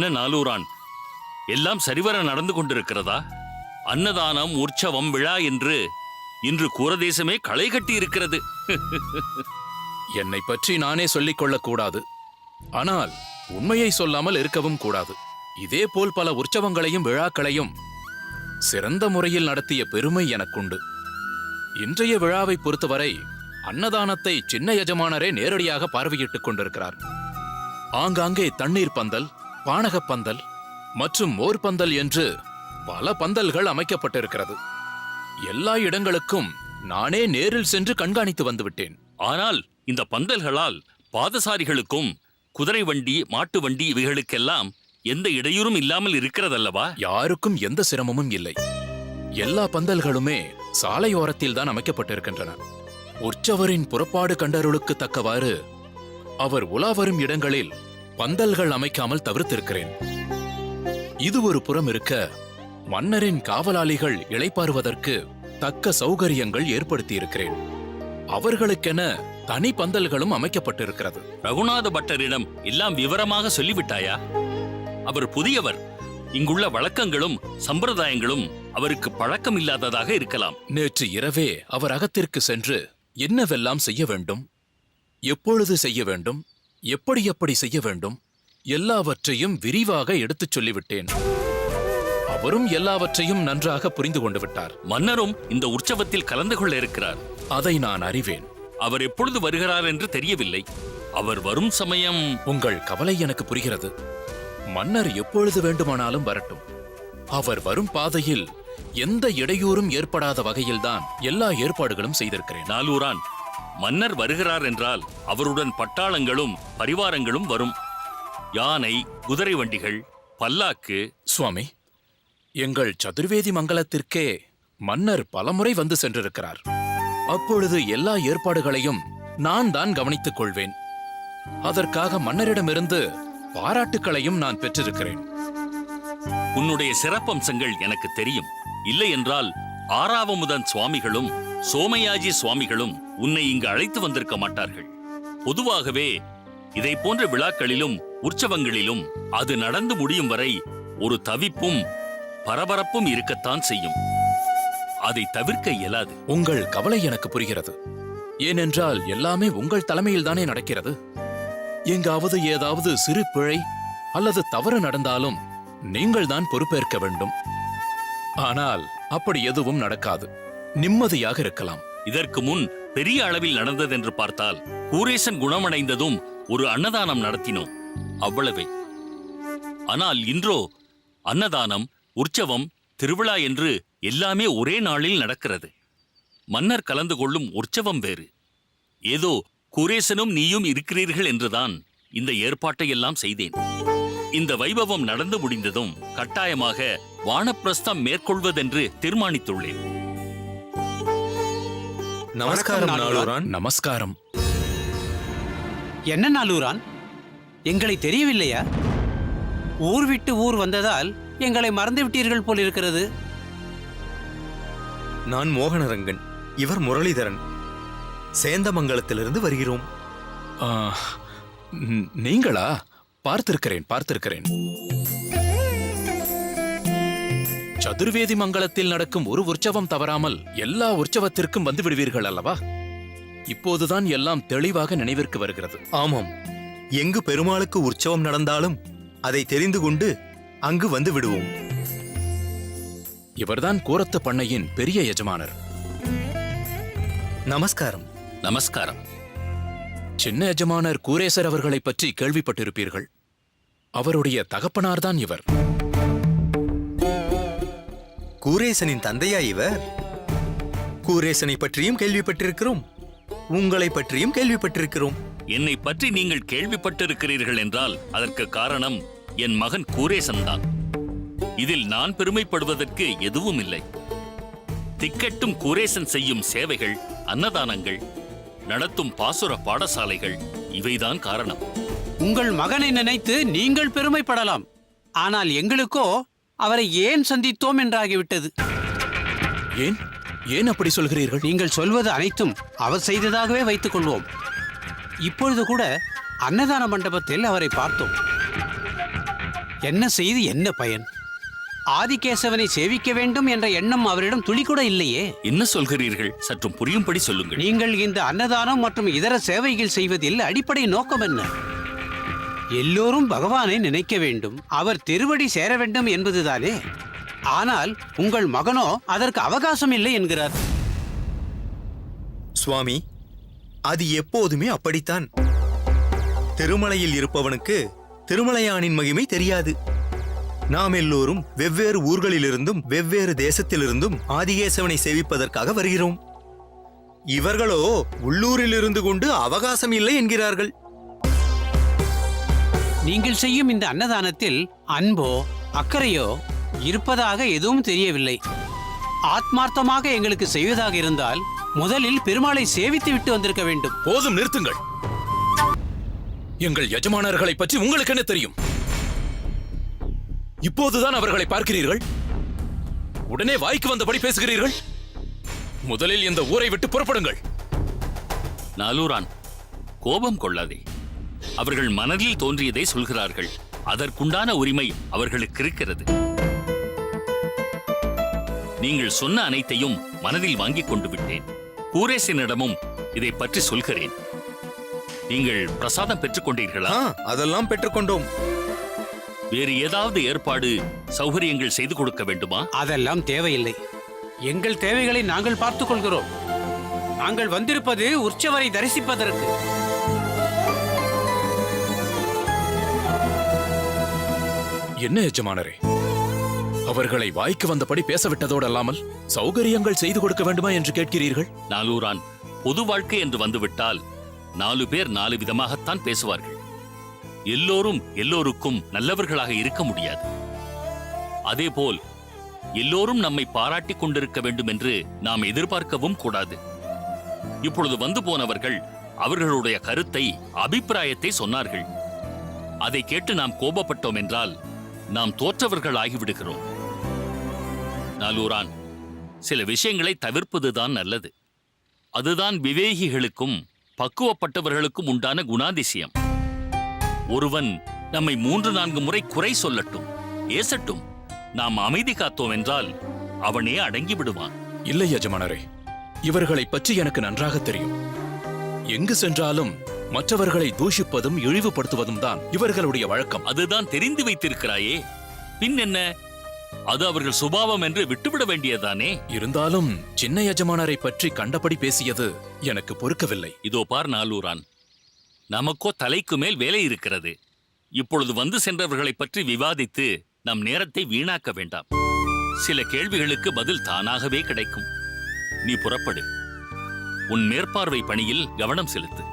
என்ன நாலூரான், எல்லாம் சரிவர நடந்து கொண்டிருக்கிறதா? அன்னதானம், உற்சவம், விழா என்று இன்று கூரதேசமே களை கட்டி இருக்கிறது. என்னை பற்றி நானே சொல்லிக் கொள்ளக்கூடாது. ஆனால் உண்மையை சொல்லாமல் இருக்கவும் கூடாது. இதேபோல் பல உற்சவங்களையும் விழாக்களையும் சிறந்த முறையில் நடத்திய பெருமை எனக்குண்டு. இன்றைய விழாவை பொறுத்தவரை அன்னதானத்தை சின்ன எஜமானரே நேரடியாக பார்வையிட்டுக் கொண்டிருக்கிறார். ஆங்காங்கே தண்ணீர் பந்தல், பானகப் பந்தல் மற்றும் மோர் பந்தல் என்று பல பந்தல்கள் அமைக்கப்பட்டிருக்கிறது. எல்லா இடங்களுக்கும் நானே நேரில் சென்று கண்காணித்து வந்துவிட்டேன். ஆனால் இந்த பந்தல்களால் பாதசாரிகளுக்கும் குதிரை வண்டி, மாட்டு வண்டி இவைகளுக்கெல்லாம் எந்த இடையூறும் இல்லாமல் இருக்கிறதல்லவா? யாருக்கும் எந்த சிரமமும் இல்லை. எல்லா பந்தல்களுமே சாலையோரத்தில் தான் அமைக்கப்பட்டிருக்கின்றன. உற்சவரின் புறப்பாடு கண்டருளுக்கு தக்கவாறு அவர் உலா வரும் இடங்களில் பந்தல்கள் அமைக்காமல் தவிர்த்திருக்கிறேன். இது ஒரு புறம் இருக்க, மன்னரின் காவலாளிகள் இளைப்பாறுவதற்கு தக்க சௌகரியங்கள் ஏற்படுத்தியிருக்கிறேன். அவர்களுக்கென தனி பந்தல்களும் அமைக்கப்பட்டிருக்கிறது. ரகுநாத பட்டரிடம் எல்லாம் விவரமாக சொல்லிவிட்டாயா? அவர் புதியவர். இங்குள்ள வழக்கங்களும் சம்பிரதாயங்களும் அவருக்கு பழக்கம் இல்லாததாக இருக்கலாம். நேற்று இரவே அவர் அகத்திற்கு சென்று என்னவெல்லாம் செய்ய வேண்டும், எப்பொழுது செய்ய வேண்டும், எப்படி எப்படி செய்ய வேண்டும், எல்லாவற்றையும் விரிவாக எடுத்துச் சொல்லிவிட்டேன். அவரும் எல்லாவற்றையும் நன்றாக புரிந்து கொண்டு விட்டார். மன்னரும் இந்த உற்சவத்தில் கலந்து கொள்ள இருக்கிறார். அதை நான் அறிவேன். அவர் எப்பொழுது வருகிறார் என்று தெரியவில்லை. அவர் வரும் சமயம்... உங்கள் கவலை எனக்கு புரிகிறது. மன்னர் எப்பொழுது வேண்டுமானாலும் வரட்டும். அவர் வரும் பாதையில் எந்த இடையூறும் ஏற்படாத வகையில்தான் எல்லா ஏற்பாடுகளும் செய்திருக்கிறேன். நாலூரான், மன்னர் வருகிறார் என்றால் அவருடன் பட்டாளங்களும் பரிவாரங்களும் வரும். யானை, குதிரை வண்டிகள், பல்லாக்கு. சுவாமி, எங்கள் சதுர்வேதி மங்கலத்திற்கே மன்னர் பலமுறை வந்து சென்றிருக்கிறார். அப்பொழுது எல்லா ஏற்பாடுகளையும் நான் தான் கவனித்துக் கொள்வேன். அதற்காக மன்னரிடமிருந்து பாராட்டுக்களையும் நான் பெற்றிருக்கிறேன். உன்னுடைய சிறப்பம்சங்கள் எனக்கு தெரியும். இல்லை என்றால் ஆறாவமுதன் சுவாமிகளும் சோமயாஜி சுவாமிகளும் உன்னை இங்கு அழைத்து வந்திருக்க மாட்டார்கள். பொதுவாகவே இதை போன்ற விழாக்களிலும் உற்சவங்களிலும் அது நடந்து முடியும் வரை ஒரு தவிப்பும் பரபரப்பும் இருக்கத்தான் செய்யும். அதை தவிர்க்க இயலாது. உங்கள் கவலை எனக்கு புரிகிறது. ஏனென்றால் எல்லாமே உங்கள் தலைமையில்தானே நடக்கிறது. எங்காவது ஏதாவது சிறு பிழை அல்லது தவறு நடந்தாலும் நீங்கள் தான் பொறுப்பேற்க வேண்டும். ஆனால் அப்படி எதுவும் நடக்காது. நிம்மதியாக இருக்கலாம். இதற்கு முன் பெரிய அளவில் நடந்ததென்று பார்த்தால் கூரேசன் குணமடைந்ததும் ஒரு அன்னதானம் நடத்தினோம், அவ்வளவே. ஆனால் இன்றோ அன்னதானம், உற்சவம், திருவிழா என்று எல்லாமே ஒரே நாளில் நடக்கிறது. மன்னர் கலந்து கொள்ளும் உற்சவம் வேறு. ஏதோ கூரேசனும் நீயும் இருக்கிறீர்கள் என்றுதான் இந்த ஏற்பாட்டை எல்லாம் செய்தேன். இந்த வைபவம் நடந்து முடிந்ததும் கட்டாயமாக வானப்பிரஸ்தம் மேற்கொள்வதென்று தீர்மானித்துள்ளேன். நமஸ்காரம் நாலூரான். நமஸ்காரம். என்ன நாலூரான், எங்களை தெரியவில்லையா? ஊர் விட்டு ஊர் வந்ததால் எங்களை மறந்து விட்டீர்கள் போலிருக்கிறது. நான் மோகனரங்கன், இவர் முரளிதரன். சேந்தமங்கலத்திலிருந்து வருகிறோம். நீங்களா? பார்த்திருக்கிறேன். சதுர்வேதி மங்கலத்தில் நடக்கும் ஒரு உற்சவம் தவறாமல் எல்லா உற்சவத்திற்கும் வந்து விடுவீர்கள் அல்லவா? இப்போதுதான் எல்லாம் தெளிவாக நினைவிற்கு வருகிறது. ஆமாம், எங்கு பெருமாளுக்கு உற்சவம் நடந்தாலும் அதை தெரிந்து கொண்டு அங்கு வந்து விடுவோம். இவர்தான் கூரத்து பண்ணையின் பெரிய எஜமானர். நமஸ்காரம். நமஸ்காரம். சின்ன எஜமானர் கூரேசர் அவர்களை பற்றி கேள்விப்பட்டிருப்பீர்கள். அவருடைய தகப்பனார்தான் இவர். கூரேசனின் தந்தையா இவர்? கூரேசனை பற்றியும் கேள்விப்பட்டிருக்கிறோம், உங்களை பற்றியும் கேள்விப்பட்டிருக்கிறோம். என்னை பற்றி நீங்கள் கேள்விப்பட்டிருக்கிறீர்கள் என்றால் அதற்கு காரணம் என் மகன் கூரேசன் தான். இதில் நான் பெருமைப்படுவதற்கு எதுவும் இல்லை. திக்கெட்டும் கூரேசன் செய்யும் சேவைகள், அன்னதானங்கள், நடத்தும் பாசுர பாடசாலைகள், இவைதான் காரணம். உங்கள் மகனை நினைத்து நீங்கள் பெருமைப்படலாம். ஆனால் எங்களுக்கோ அவரை ஏன் சந்தித்தோம் என்றாகிவிட்டது. ஏன் அப்படி சொல்கிறீர்கள்? நீங்கள் சொல்வது அனைத்தும் அவர் செய்ததாகவே வைத்துக் கொள்வோம். இப்பொழுது கூட அன்னதான மண்டபத்தில் அவரை பார்த்தோம். என்ன செய்து என்ன பயன்? ஆதிகேசவனை சேவிக்க வேண்டும் என்ற எண்ணம் அவரிடம் துளி கூட இல்லையே. என்ன சொல்கிறீர்கள்? சற்றும் புரியும்படி சொல்லுங்கள். நீங்கள் இந்த அன்னதானம் மற்றும் இதர சேவைகள் செய்வதில் அடிப்படை நோக்கம் என்ன? எல்லோரும் பகவானை நினைக்க வேண்டும், அவர் திருவடி சேர வேண்டும் என்பதுதானே. ஆனால் உங்கள் மகனோ அதற்கு அவகாசம் இல்லை என்கிறார். சுவாமி, அது எப்போதுமே அப்படித்தான். திருமலையில் இருப்பவனுக்கு திருமலையானின் மகிமை தெரியாது. நாம் எல்லோரும் வெவ்வேறு ஊர்களிலிருந்தும் வெவ்வேறு தேசத்திலிருந்தும் ஆதிகேசவனை சேவிப்பதற்காக வருகிறோம். இவர்களோ உள்ளூரில் இருந்து கொண்டு அவகாசம் இல்லை என்கிறார்கள். நீங்கள் செய்யும் இந்த அன்னதானத்தில் அன்போ அக்கறையோ இருப்பதாக எதுவும் தெரியவில்லை. ஆத்மார்த்தமாக எங்களுக்கு செய்வதாக இருந்தால் முதலில் பெருமாளை சேவித்து விட்டு வந்திருக்க வேண்டும். போதும், நிறுத்துங்கள். எங்கள் எஜமானர்களை பற்றி உங்களுக்கு என்ன தெரியும்? இப்போதுதான் அவர்களை பார்க்கிறீர்கள், உடனே வாய்க்கு வந்தபடி பேசுகிறீர்கள். முதலில் இந்த ஊரை விட்டு புறப்படுங்கள். நாலூரான், கோபம் கொள்ளாதே. அவர்கள் மனதில் தோன்றியதை சொல்கிறார்கள். அதற்குண்டான உரிமை அவர்களுக்கு இருக்கிறது. நீங்கள் சொன்ன அனைத்தையும் மனதில் வாங்கிக் கொண்டு விட்டேன். கூரேசனிடமும் இதை பற்றி சொல்கிறேன். நீங்கள் பிரசாதம் பெற்றுக் கொண்டீர்களா? அதெல்லாம் பெற்றுக்கொண்டோம். வேறு ஏதாவது ஏற்பாடு சௌகரியங்கள் செய்து கொடுக்க வேண்டுமா? அதெல்லாம் தேவையில்லை. எங்கள் தேவைகளை நாங்கள் பார்த்துக் கொள்கிறோம். நாங்கள் வந்திருப்பது உற்சவரை தரிசிப்பதற்கு. என்ன எஜமானரே, அவர்களை வாய்க்கு வந்தபடி பேசவிட்டதோடு அல்லாமல் சௌகரியங்கள் செய்து கொடுக்க வேண்டுமா என்று கேட்கிறீர்கள்? நாலூரான், பொது வாழ்க்கை என்று வந்துவிட்டால் 4 பேர் 4 விதமாகத்தான் பேசுவார்கள். எல்லோரும் எல்லோருக்கும் நல்லவர்களாக இருக்க முடியாது. அதேபோல் எல்லோரும் நம்மை பாராட்டிக் கொண்டிருக்க வேண்டும் என்று நாம் எதிர்பார்க்கவும் கூடாது. இப்பொழுது வந்து போனவர்கள் அவர்களுடைய கருத்தை, அபிப்பிராயத்தை சொன்னார்கள். அதை கேட்டு நாம் கோபப்பட்டோம் என்றால் நாம் தோற்றவர்கள் ஆகிவிடுகிறோம். நாலூரான், சில விஷயங்களை தவிர்ப்பதுதான் நல்லது. அதுதான் விவேகிகளுக்கும் பக்குவப்பட்டவர்களுக்கும் உண்டான குணாதிசயம். ஒருவன் நம்மை 3-4 முறை குறை சொல்லட்டும், ஏசட்டும், நாம் அமைதி காத்தோம் என்றால் அவனே அடங்கி விடுவான். இல்லை எஜமானரே, இவர்களை பற்றி எனக்கு நன்றாக தெரியும். எங்கு சென்றாலும் மற்றவர்களை தூஷிப்பதும் இழிவுபடுத்துவதும் தான் இவர்களுடைய வழக்கம். அதுதான் தெரிந்து வைத்திருக்கிறாயே, பின் என்ன? அது அவர்கள் சுபாவம் என்று விட்டுவிட வேண்டியதானே. இருந்தாலும் சின்ன எஜமானரை பற்றி கண்டபடி பேசியது எனக்கு பொறுக்கவில்லை. இதோ பார் நாலூரான், நமக்கோ தலைக்கு மேல் வேலை இருக்கிறது. இப்பொழுது வந்து சென்றவர்களை பற்றி விவாதித்து நம் நேரத்தை வீணாக்க வேண்டாம். சில கேள்விகளுக்கு பதில் தானாகவே கிடைக்கும். நீ புறப்படு. உன் மேற்பார்வை பணியில் கவனம் செலுத்து.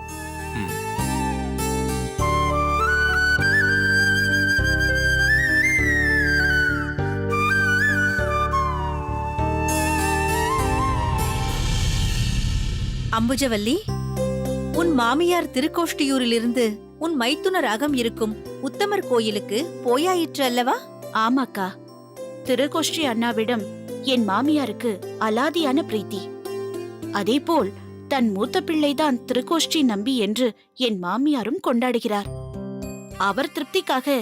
அம்புஜவல்லி, உன் மாமியார் திருக்கோஷ்டியூரிலிருந்து உன் மைத்துனர் அகம் இருக்கும் உத்தமர் கோயிலுக்கு போயாயிற்று அல்லவா? ஆமாக்கா, திருக்கோஷ்டி அண்ணாவிடம் என் மாமியாருக்கு அலாதியான பிரீத்தி. அதேபோல் தன் மூத்த பிள்ளைதான் திருக்கோஷ்டி நம்பி என்று என் மாமியாரும் கொண்டாடுகிறார். அவர் திருப்திக்காக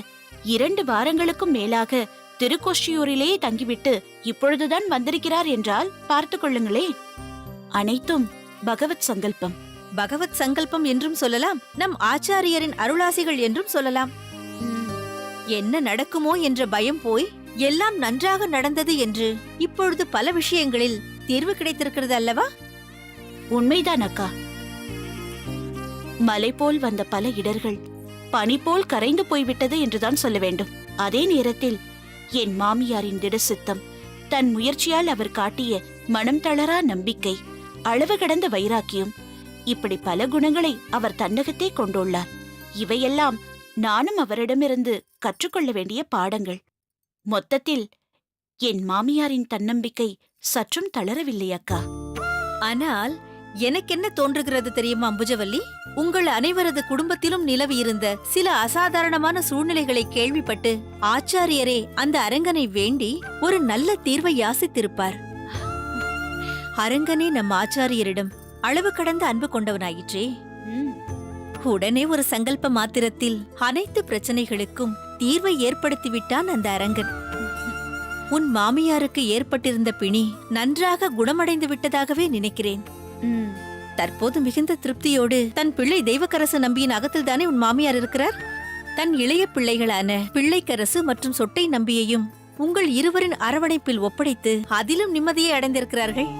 2 வாரங்களுக்கும் மேலாக திருக்கோஷ்டியூரிலேயே தங்கிவிட்டு இப்பொழுதுதான் வந்திருக்கிறார் என்றால் பார்த்து கொள்ளுங்களேன். அனைத்தும் பகவத் சங்கல்பம். பகவத் சங்கல்பம் என்றும் சொல்லலாம், நம் ஆச்சாரியரின் அருளாசிகள் என்றும் சொல்லலாம். என்ன நடக்குமோ என்ற பயம் போய் எல்லாம் நன்றாக நடந்தது என்று இப்பொழுது பல விஷயங்களில் தீர்வு கிடைத்திருக்கிறது அல்லவா? உண்மைதான் அக்கா. மலை போல் வந்த பல இடர்கள் பனி போல் கரைந்து போய்விட்டது என்றுதான் சொல்ல வேண்டும். அதே நேரத்தில் என் மாமியாரின் திடசித்தம், தன் முயற்சியால் அவர் காட்டிய மனம் தளரா நம்பிக்கை, அளவு கடந்த வைராக்கியம், இப்படி பல குணங்களை அவர் தன்னகத்தே கொண்டுள்ளார். இவையெல்லாம் நானும் அவரிடமிருந்து கற்றுக்கொள்ள வேண்டிய பாடங்கள். மொத்தத்தில் என் மாமியாரின் தன்னம்பிக்கை சற்றும் தளரவில்லை அக்கா. ஆனால் எனக்கென்ன தோன்றுகிறது தெரியுமா அம்புஜவல்லி? உங்கள் அனைவரது குடும்பத்திலும் நிலவி இருந்த சில அசாதாரணமான சூழ்நிலைகளை கேள்விப்பட்டு ஆச்சாரியரே அந்த அரங்கனை வேண்டி ஒரு நல்ல தீர்வை யாசித்திருப்பார். அரங்கனே நம் ஆச்சாரியரிடம் அளவு கடந்த அன்பு கொண்டவனாயிற்றே. உடனே ஒரு சங்கல்ப மாத்திரத்தில் அனைத்து பிரச்சனைகளுக்கும் தீர்வை ஏற்படுத்திவிட்டான் அந்த அரங்கன். உன் மாமியாருக்கு ஏற்பட்டிருந்த பிணி நன்றாக குணமடைந்து விட்டதாகவே நினைக்கிறேன். தற்போது மிகுந்த திருப்தியோடு தன் பிள்ளை தெய்வக்கரசு நம்பியின் அகத்தில்தானே உன் மாமியார் இருக்கிறார். தன் இளைய பிள்ளைகளான பிள்ளைக்கரசு மற்றும் சொட்டை நம்பியையும் உங்கள் இருவரின் அரவணைப்பில் ஒப்படைத்து அதிலும் நிம்மதியை அடைந்திருக்கிறார்கள்.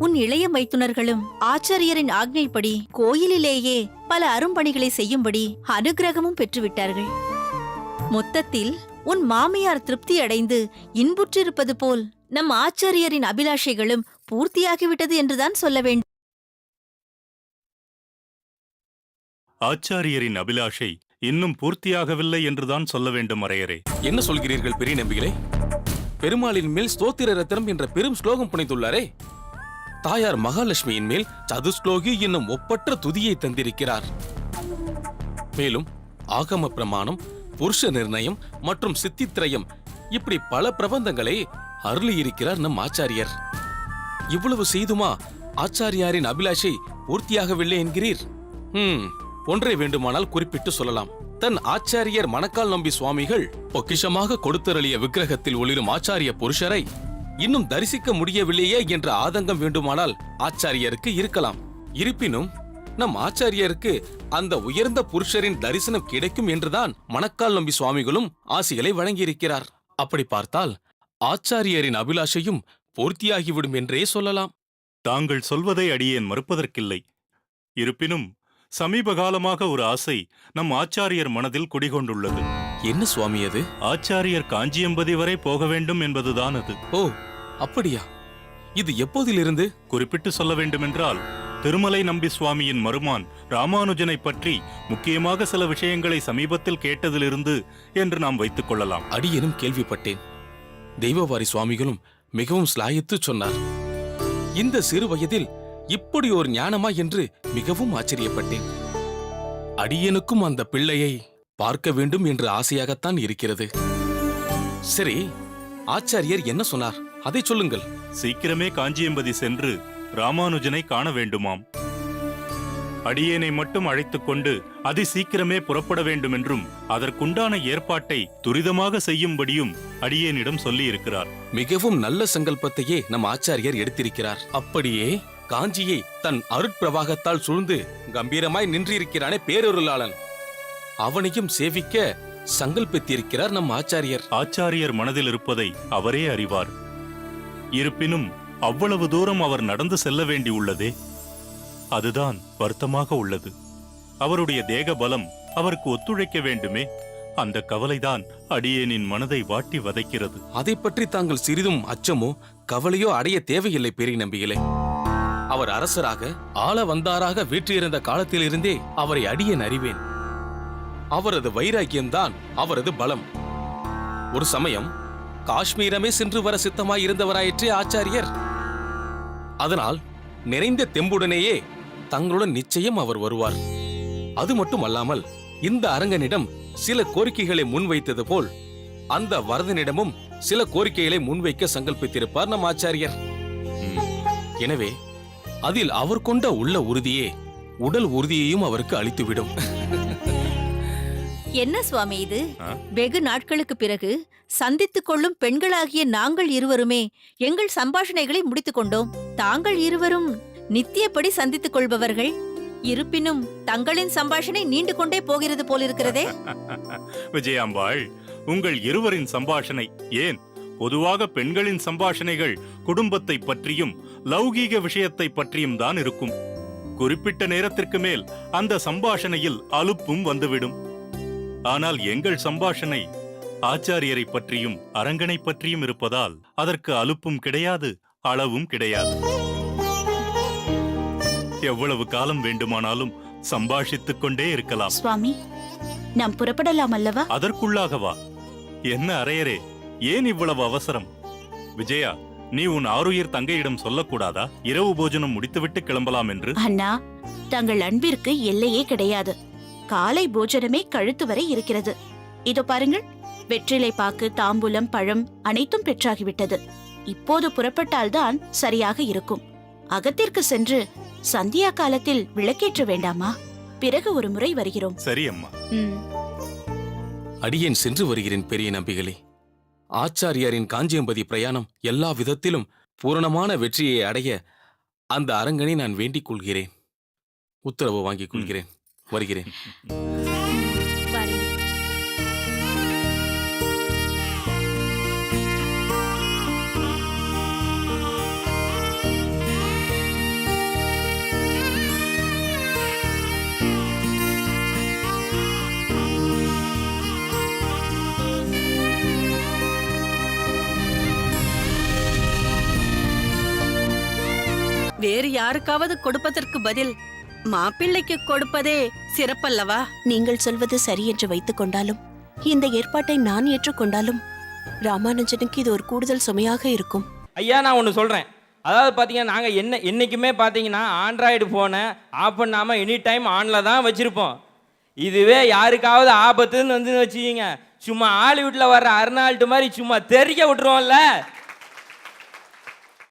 உன் இளைய மைத்துனர்களும் ஆச்சாரியரின் ஆக்ஞைப்படி கோயிலிலேயே பல அரும்பணிகளை செய்யும்படி அனுக்கிரகமும் பெற்றுவிட்டார்கள். மொத்தத்தில் உன் மாமியார் திருப்தி அடைந்து இன்புற்றிருப்பது போல் நம் ஆச்சாரியரின் அபிலாஷைகளும் பூர்த்தியாகிவிட்டது என்றுதான் சொல்ல வேண்டும். ஆச்சாரியரின் அபிலாஷை இன்னும் பூர்த்தியாகவில்லை என்றுதான் சொல்ல வேண்டும் அரையரே. என்ன சொல்கிறீர்கள் பெரிய நம்பிகளே? பெருமாளின் மேல் ஸ்தோத்திர ரத்னம் என்ற பெரும் ஸ்லோகம் புனைந்துள்ளாரே. தாயார் மகாலட்சுமியின் மேல் சதுஸ்லோகி என்னும் ஒப்பற்ற துதியை தந்திருக்கிறார். மேலும் ஆகம பிரமாணம், புருஷ நிர்ணயம் மற்றும் சித்தித்ரயம் இப்படி பல பிரபந்தங்களை அருளியிருக்கிறார் நம் ஆச்சாரியர். இவ்வளவு செய்துமா ஆச்சாரியாரின் அபிலாஷை பூர்த்தியாகவில்லை என்கிறீர்? ஒன்றை வேண்டுமானால் குறிப்பிட்டு சொல்லலாம். தன் ஆச்சாரியர் மணக்கால் நம்பி சுவாமிகள் பொக்கிஷமாக கொடுத்தருளிய விக்கிரகத்தில் ஒளிரும் ஆச்சாரிய புருஷரை இன்னும் தரிசிக்க முடியவில்லையே என்ற ஆதங்கம் வேண்டுமானால் ஆச்சாரியருக்கு இருக்கலாம். இருப்பினும் நம் ஆச்சாரியருக்கு அந்த உயர்ந்த புருஷரின் தரிசனம் கிடைக்கும் என்றுதான் மணக்கால் நம்பி சுவாமிகளும் ஆசிகளை வழங்கியிருக்கிறார். அப்படி பார்த்தால் ஆச்சாரியரின் அபிலாஷையும் பூர்த்தியாகிவிடும் என்றே சொல்லலாம். தாங்கள் சொல்வதை அடியேன் மறுப்பதற்கில்லை. இருப்பினும் சமீப காலமாக ஒரு ஆசை நம் ஆச்சாரியர் மனதில் குடிகொண்டுள்ளது. என்ன சுவாமி அது? ஆச்சாரியர் காஞ்சியம்பதி வரை போக வேண்டும் என்பதுதான் அது. ஓ, அப்படியா? இது எப்போதிலிருந்து? குறிப்பிட்டு சொல்ல வேண்டுமென்றால் திருமலை நம்பி சுவாமியின் மருமான் ராமானுஜனை பற்றி முக்கியமாக சில விஷயங்களை சமீபத்தில் கேட்டதிலிருந்து என்று நாம் வைத்துக் கொள்ளலாம். அடியேனும் கேள்விப்பட்டேன். தெய்வவாரி சுவாமிகளும் மிகவும் ஸ்லாயித்து சொன்னார். இந்த சிறு வயதில் இப்படி ஒரு ஞானமா என்று மிகவும் ஆச்சரியப்பட்டேன். அடியனுக்கும் அந்த பிள்ளையை பார்க்க வேண்டும் என்று ஆசையாகத்தான் இருக்கிறது. சரி, ஆச்சாரியர் என்ன சொன்னார் அதை சொல்லுங்கள். சீக்கிரமே காஞ்சியம்பதி சென்று ராமானுஜனை காண வேண்டுமாம். அடியேனை மட்டும் அழைத்துக் கொண்டு அதி சீக்கிரமே புறப்பட வேண்டுமென்றும் அதற்குண்டான ஏற்பாட்டை துரிதமாக செய்யும்படியும் அடியேனிடம் சொல்லியிருக்கிறார். மிகவும் நல்ல சங்கல்பத்தையே நம் ஆச்சாரியர் எடுத்திருக்கிறார். அப்படியே காஞ்சியை தன் அருட்பிரவாகத்தால் சூழ்ந்து கம்பீரமாய் நின்றிருக்கிறானே பேரொருளாளன், அவனையும் சேவிக்க சங்கல்பித்திருக்கிறார் நம் ஆச்சாரியர். ஆச்சாரியர் மனதில் இருப்பதை அவரே அறிவார். இருப்பினும் அவ்வளவு தூரம் அவர் நடந்து செல்ல வேண்டியுள்ளதே, அதுதான் வருத்தமாக உள்ளது. அவருடைய தேக பலம் அவருக்கு ஒத்துழைக்க வேண்டுமே, அந்த கவலைதான் அடியேனின் மனதை வாட்டி வதைக்கிறது. அதை பற்றி தாங்கள் சிறிதும் அச்சமோ கவலையோ அடைய தேவையில்லை பெரிய நம்பிகளே. அவர் அரசராக ஆள வந்தாராக வீற்றிருந்த காலத்திலிருந்தே அவரை அடியேன் அறிவேன். அவரது வைராக்கியம்தான் அவரது பலம். ஒரு சமயம் காஷ்மீரமே சென்று வர சித்தமாய் இருந்தவராயிற்றே ஆச்சாரியர். அதனால் நிறைந்த தெம்புடனேயே தங்களுடன் நிச்சயம் அவர் வருவார். அது மட்டுமல்லாமல் இந்த அரங்கனிடம் சில கோரிக்கைகளை முன்வைத்தது போல் அந்த வரதனிடமும் சில கோரிக்கைகளை முன்வைக்க சங்கல்பித்திருப்பார் நம் ஆச்சாரியர். எனவே அதில் அவர் கொண்ட உள்ள உறுதியே உடல் உறுதியையும் அவருக்கு அளித்துவிடும். என்ன சுவாமி இது? வெகு நாட்களுக்கு பிறகு சந்தித்துக் கொள்ளும் பெண்களாகிய நாங்கள் இருவருமே எங்கள் சம்பாஷணைகளை முடித்துக் கொண்டோம். தாங்கள் இருவரும் நித்தியப்படி சந்தித்துக் கொள்பவர்கள். இருப்பினும் தங்களின் சம்பாஷணை நீண்டு கொண்டே போகிறது போலிருக்கிறதே. விஜயாம்பாள், உங்கள் இருவரின் சம்பாஷணை, ஏன் பொதுவாக பெண்களின் சம்பாஷணைகள் குடும்பத்தை பற்றியும் லௌகீக விஷயத்தை பற்றியும் தான் இருக்கும். குறிப்பிட்ட நேரத்திற்கு மேல் அந்த சம்பாஷணையில் அலுப்பும் வந்துவிடும். ஆனால் எங்கள் சம்பாஷணை ஆச்சாரியரை பற்றியும் அரங்கனை பற்றியும் இருப்பதால் அதற்கு அலுப்பும் கிடையாது, அளவும் கிடையாது. எவ்வளவு காலம் வேண்டுமானாலும் சம்பாஷித்துக் கொண்டே இருக்கலாம். சுவாமி, நாம் புறப்படலாம் அல்லவா? அதற்குள்ளாகவா? என்ன அரையரே, ஏன் இவ்வளவு அவசரம்? விஜயா, நீ உன் ஆருயிர் தங்கையிடம் சொல்லக்கூடாதா இரவு போஜனம் முடித்துவிட்டு கிளம்பலாம் என்று? அண்ணா, தங்கள் அன்பிற்கு எல்லையே கிடையாது. காலை போஜனமே கழுத்து வரை இருக்கிறது. இதோ பாருங்கள், வெற்றிலை பாக்கு, தாம்பூலம், பழம் அனைத்தும் பெற்றாகிவிட்டது. இப்போது புறப்பட்டால்தான் சரியாக இருக்கும். அகத்திற்கு சென்று சந்தியா காலத்தில் விளக்கேற்ற வேண்டாமா? பிறகு ஒரு முறை வருகிறோம். சரி அம்மா. அடியேன் சென்று வருகிறேன் பெரிய நம்பிகளே. ஆச்சாரியாரின் காஞ்சியம்பதி பிரயாணம் எல்லா விதத்திலும் பூரணமான வெற்றியை அடைய அந்த அரங்கனை நான் வேண்டிக் கொள்கிறேன். உத்தரவு வாங்கிக் கொள்கிறேன். வருகிறேன். வேறு யாருக்காவது கொடுப்பதற்கு பதில் மாப்பிள்ளைக்கு கொடுப்பதே சிறப்பல்லவா? நீங்கள் சொல்வது சரி என்று வைத்துக் கொண்டாலும், இந்த ஏற்பாட்டை நான் ஏற்றுக்கொண்டாலும் ராமானுஜனுக்கு இது ஒரு கூடுதல் சுமையாக இருக்கும். ஐயா, நான் ஒன்று சொல்கிறேன். அதாவது பார்த்தீங்கன்னா, நாங்கள் என்னைக்குமே பார்த்தீங்கன்னா ஆண்ட்ராய்டு ஃபோனை ஆஃப் பண்ணாமல் எனி டைம் ஆனில் தான் வச்சுருப்போம். இதுவே யாருக்காவது ஆபத்துன்னு வந்து வச்சுக்கிங்க, சும்மா ஹாலிவுட்டில் வர்ற அர்னால்டு மாதிரி சும்மா தெறிக்க விட்டுருவோம்ல.